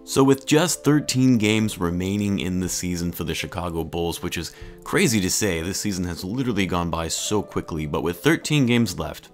So with just 13 games remaining in the season for the Chicago Bulls, which is crazy to say, this season has literally gone by so quickly, but with 13 games left,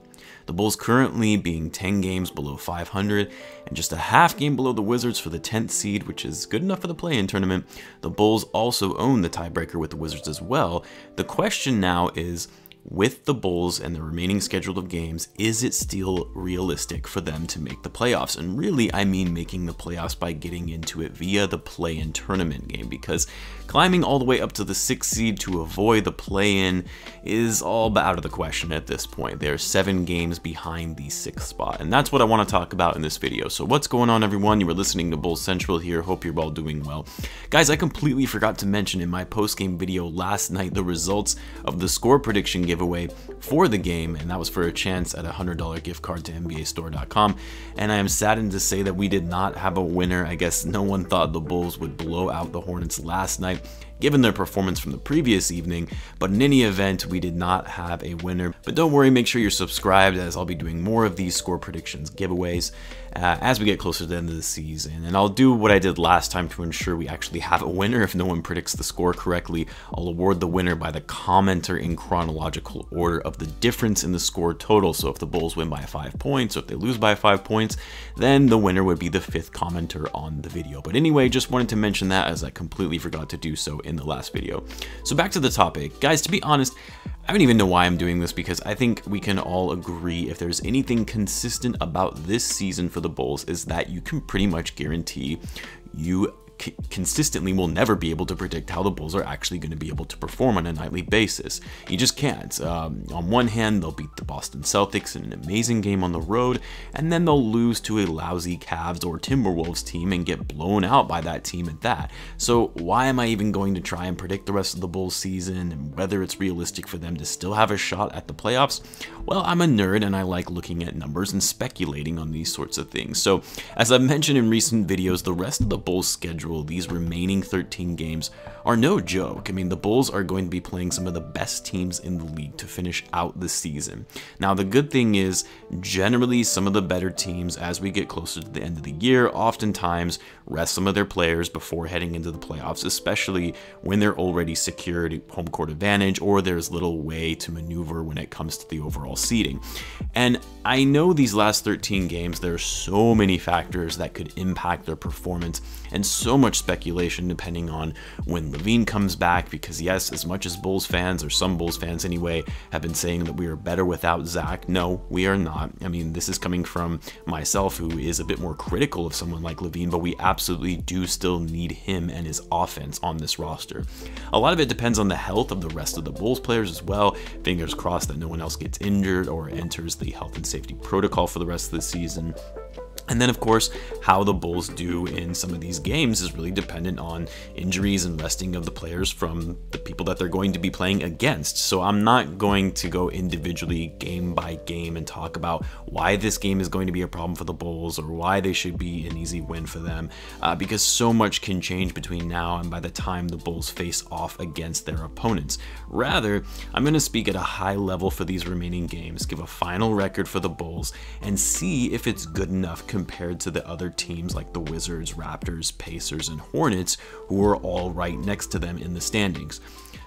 the Bulls currently being 10 games below 500 and just a half game below the Wizards for the 10th seed, which is good enough for the play-in tournament. The Bulls also own the tiebreaker with the Wizards as well. The question now is, with the Bulls and the remaining schedule of games, is it still realistic for them to make the playoffs? And really, I mean making the playoffs by getting into it via the play-in tournament game, because climbing all the way up to the 6th seed to avoid the play-in is all but out of the question at this point. They're 7 games behind the 6th spot, and that's what I want to talk about in this video. So what's going on, everyone? You were listening to Bulls Central here. Hope you're all doing well. Guys, I completely forgot to mention in my post-game video last night the results of the score prediction giveaway for the game, and that was for a chance at a $100 gift card to NBAstore.com. And I am saddened to say that we did not have a winner. I guess no one thought the Bulls would blow out the Hornets last night, given their performance from the previous evening, but in any event, we did not have a winner. But don't worry, make sure you're subscribed, as I'll be doing more of these score predictions giveaways as we get closer to the end of the season. And I'll do what I did last time to ensure we actually have a winner. If no one predicts the score correctly, I'll award the winner by the commenter in chronological order of the difference in the score total. So if the Bulls win by 5 points, or if they lose by 5 points, then the winner would be the 5th commenter on the video. But anyway, just wanted to mention that, as I completely forgot to do so in the last video. So back to the topic. Guys, to be honest, I don't even know why I'm doing this, because I think we can all agree if there's anything consistent about this season for the Bulls is that you can pretty much guarantee you consistently will never be able to predict how the Bulls are actually going to be able to perform on a nightly basis. You just can't. On one hand, they'll beat the Boston Celtics in an amazing game on the road, and then they'll lose to a lousy Cavs or Timberwolves team and get blown out by that team at that. So why am I even going to try and predict the rest of the Bulls season and whether it's realistic for them to still have a shot at the playoffs? Well, I'm a nerd and I like looking at numbers and speculating on these sorts of things. So as I've mentioned in recent videos, the rest of the Bulls schedule, these remaining 13 games, are no joke. I mean, the Bulls are going to be playing some of the best teams in the league to finish out the season. Now, the good thing is, generally, some of the better teams, as we get closer to the end of the year, oftentimes rest some of their players before heading into the playoffs, especially when they're already secured home court advantage or there's little way to maneuver when it comes to the overall seeding. And I know these last 13 games, there are so many factors that could impact their performance, and so much speculation depending on when Lavine comes back, because yes, as much as Bulls fans, or some Bulls fans anyway, have been saying that we are better without Zach, no, we are not. I mean, this is coming from myself, who is a bit more critical of someone like Lavine, but we absolutely do still need him and his offense on this roster. A lot of it depends on the health of the rest of the Bulls players as well. Fingers crossed that no one else gets injured or enters the health and safety protocol for the rest of the season. And then, of course, how the Bulls do in some of these games is really dependent on injuries and resting of the players from the people that they're going to be playing against. So I'm not going to go individually game by game and talk about why this game is going to be a problem for the Bulls or why they should be an easy win for them, because so much can change between now and by the time the Bulls face off against their opponents. Rather, I'm going to speak at a high level for these remaining games, give a final record for the Bulls, and see if it's good enough compared to the other teams like the Wizards, Raptors, Pacers, and Hornets, who are all right next to them in the standings.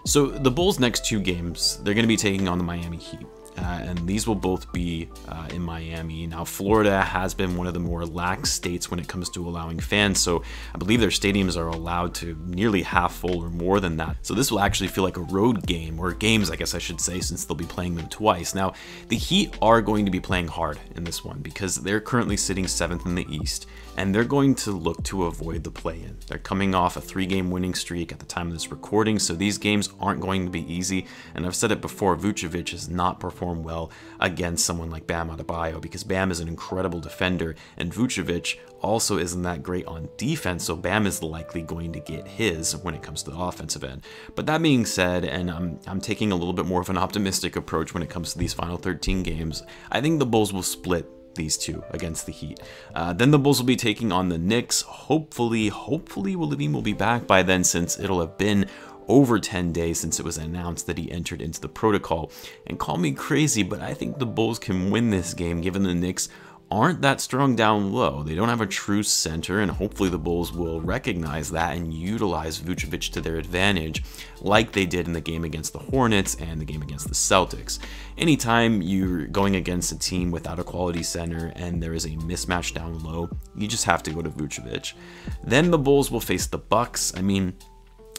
So the Bulls' next 2 games, they're going to be taking on the Miami Heat. And these will both be in Miami. Now, Florida has been one of the more lax states when it comes to allowing fans, so I believe their stadiums are allowed to nearly half full or more than that. So this will actually feel like a road game, or games, I guess I should say, since they'll be playing them twice. Now, the Heat are going to be playing hard in this one because they're currently sitting 7th in the East, and they're going to look to avoid the play-in. They're coming off a 3-game winning streak at the time of this recording, so these games aren't going to be easy. And I've said it before, Vucevic has not performed well against someone like Bam Adebayo, because Bam is an incredible defender and Vucevic also isn't that great on defense, so Bam is likely going to get his when it comes to the offensive end. But that being said, and I'm taking a little bit more of an optimistic approach when it comes to these final 13 games, I think the Bulls will split these two against the Heat. Then the Bulls will be taking on the Knicks. Hopefully Lavine will be back by then, since it'll have been over 10 days since it was announced that he entered into the protocol. And call me crazy, but I think the Bulls can win this game, given the Knicks aren't that strong down low. They don't have a true center, and hopefully the Bulls will recognize that and utilize Vucevic to their advantage like they did in the game against the Hornets and the game against the Celtics. Anytime you're going against a team without a quality center and there is a mismatch down low, you just have to go to Vucevic. Then the Bulls will face the Bucks. I mean,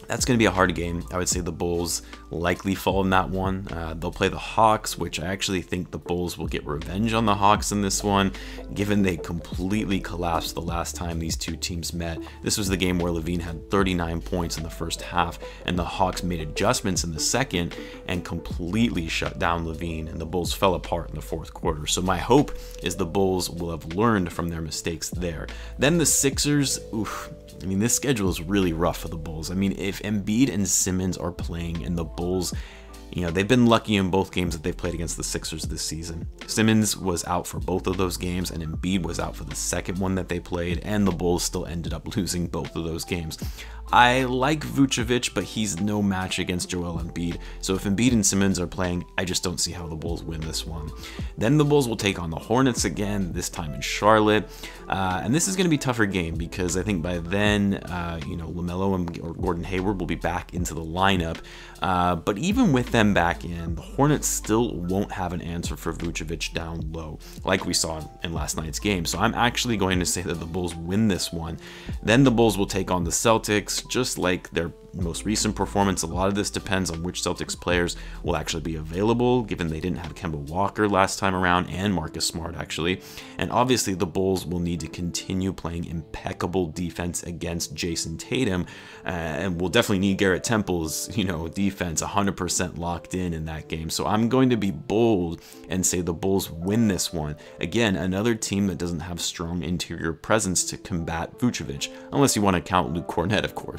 that's going to be a hard game. I would say the Bulls likely fall in that one. They'll play the Hawks, which I actually think the Bulls will get revenge on the Hawks in this one, given they completely collapsed the last time these two teams met. This was the game where Lavine had 39 points in the first half, and the Hawks made adjustments in the second and completely shut down Lavine, and the Bulls fell apart in the fourth quarter. So my hope is the Bulls will have learned from their mistakes there. Then the Sixers, oof. I mean, this schedule is really rough for the Bulls. I mean, if Embiid and Simmons are playing and the Bulls, you know, they've been lucky in both games that they've played against the Sixers this season. Simmons was out for both of those games, and Embiid was out for the second one that they played, and the Bulls still ended up losing both of those games. I like Vucevic, but he's no match against Joel Embiid. So if Embiid and Simmons are playing, I just don't see how the Bulls win this one. Then the Bulls will take on the Hornets again, this time in Charlotte. And this is going to be a tougher game because I think by then, you know, LaMelo or Gordon Hayward will be back into the lineup. But even with them back in, the Hornets still won't have an answer for Vucevic down low, like we saw in last night's game. So I'm actually going to say that the Bulls win this one. Then the Bulls will take on the Celtics. Just like their most recent performance, a lot of this depends on which Celtics players will actually be available, given they didn't have Kemba Walker last time around and Marcus Smart actually. And obviously the Bulls will need to continue playing impeccable defense against Jason Tatum, and we'll definitely need Garrett Temple's, you know, defense 100% locked in that game. So I'm going to be bold and say the Bulls win this one. Again, another team that doesn't have strong interior presence to combat Vucevic, unless you want to count Luke Cornett, of course.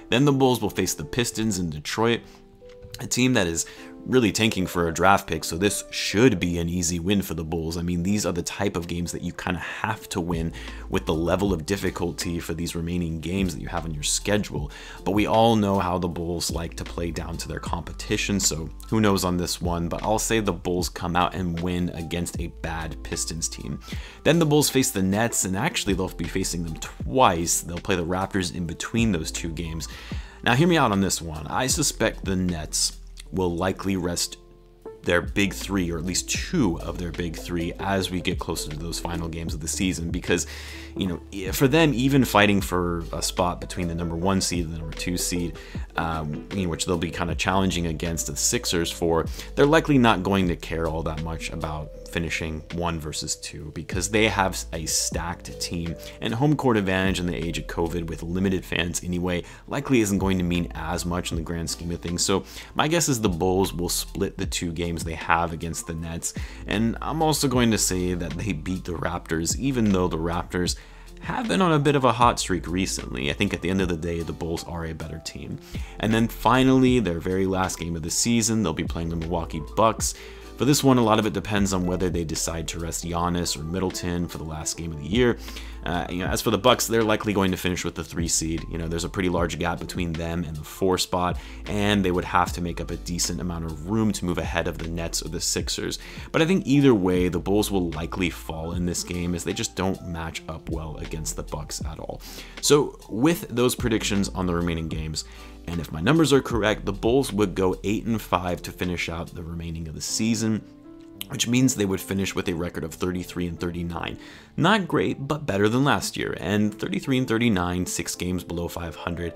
Then the Bulls will face the Pistons in Detroit, a team that is really tanking for a draft pick, so this should be an easy win for the Bulls. I mean, these are the type of games that you kind of have to win with the level of difficulty for these remaining games that you have on your schedule. But we all know how the Bulls like to play down to their competition, so who knows on this one, but I'll say the Bulls come out and win against a bad Pistons team. Then the Bulls face the Nets, and actually they'll be facing them twice. They'll play the Raptors in between those two games. Now hear me out on this one. I suspect the Nets will likely rest their big three, or at least two of their big three, as we get closer to those final games of the season, because, you know, for them, even fighting for a spot between the number 1 seed and the number 2 seed, which they'll be kind of challenging against the Sixers for, they're likely not going to care all that much about finishing 1 versus 2 because they have a stacked team, and home court advantage in the age of COVID with limited fans anyway likely isn't going to mean as much in the grand scheme of things. So my guess is the Bulls will split the 2 games they have against the Nets, and I'm also going to say that they beat the Raptors, even though the Raptors have been on a bit of a hot streak recently. I think at the end of the day, the Bulls are a better team. And then finally, their very last game of the season, they'll be playing the Milwaukee Bucks. For this one, a lot of it depends on whether they decide to rest Giannis or Middleton for the last game of the year. As for the Bucks, they're likely going to finish with the 3 seed. You know, there's a pretty large gap between them and the 4 spot, and they would have to make up a decent amount of room to move ahead of the Nets or the Sixers. But I think either way, the Bulls will likely fall in this game as they just don't match up well against the Bucks at all. So with those predictions on the remaining games, and if my numbers are correct, the Bulls would go 8-5 to finish out the remaining of the season, which means they would finish with a record of 33-39. Not great, but better than last year. And 33-39, 6 games below 500.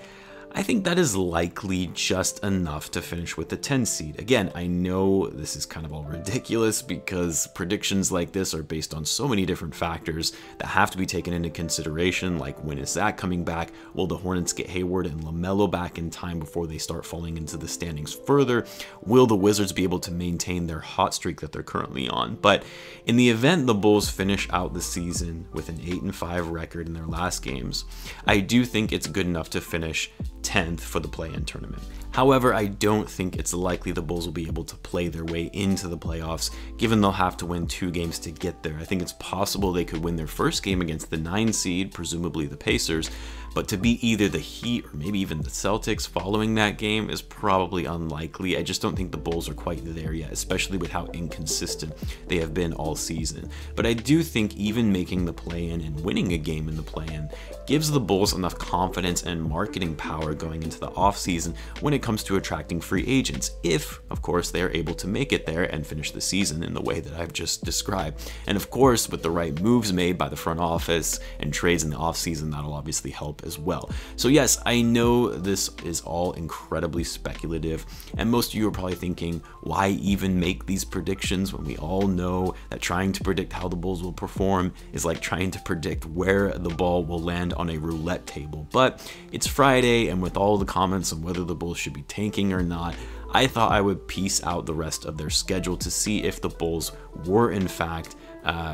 I think that is likely just enough to finish with the 10 seed. Again, I know this is kind of all ridiculous because predictions like this are based on so many different factors that have to be taken into consideration, like when is Zach coming back? Will the Hornets get Hayward and LaMelo back in time before they start falling into the standings further? Will the Wizards be able to maintain their hot streak that they're currently on? But in the event the Bulls finish out the season with an 8-5 record in their last games, I do think it's good enough to finish 10th for the play-in tournament. However, I don't think it's likely the Bulls will be able to play their way into the playoffs, given they'll have to win 2 games to get there. I think it's possible they could win their first game against the 9 seed, presumably the Pacers, but to beat either the Heat or maybe even the Celtics following that game is probably unlikely. I just don't think the Bulls are quite there yet, especially with how inconsistent they have been all season. But I do think even making the play-in and winning a game in the play-in gives the Bulls enough confidence and marketing power going into the offseason when it comes to attracting free agents, if, of course, they are able to make it there and finish the season in the way that I've just described. And of course, with the right moves made by the front office and trades in the offseason, that'll obviously help as well. So yes, I know this is all incredibly speculative, and most of you are probably thinking, why even make these predictions when we all know that trying to predict how the Bulls will perform is like trying to predict where the ball will land on a roulette table. But it's Friday, and with all the comments on whether the Bulls should be tanking or not, I thought I would piece out the rest of their schedule to see if the Bulls were in fact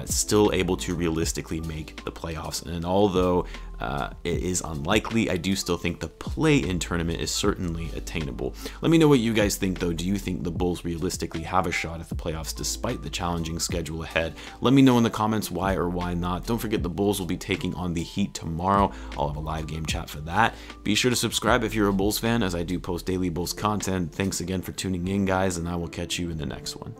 still able to realistically make the playoffs. And although it is unlikely, I do still think the play-in tournament is certainly attainable. Let me know what you guys think though. Do you think the Bulls realistically have a shot at the playoffs despite the challenging schedule ahead? Let me know in the comments why or why not. Don't forget the Bulls will be taking on the Heat tomorrow. I'll have a live game chat for that. Be sure to subscribe if you're a Bulls fan, as I do post daily Bulls content. Thanks again for tuning in, guys, and I will catch you in the next one.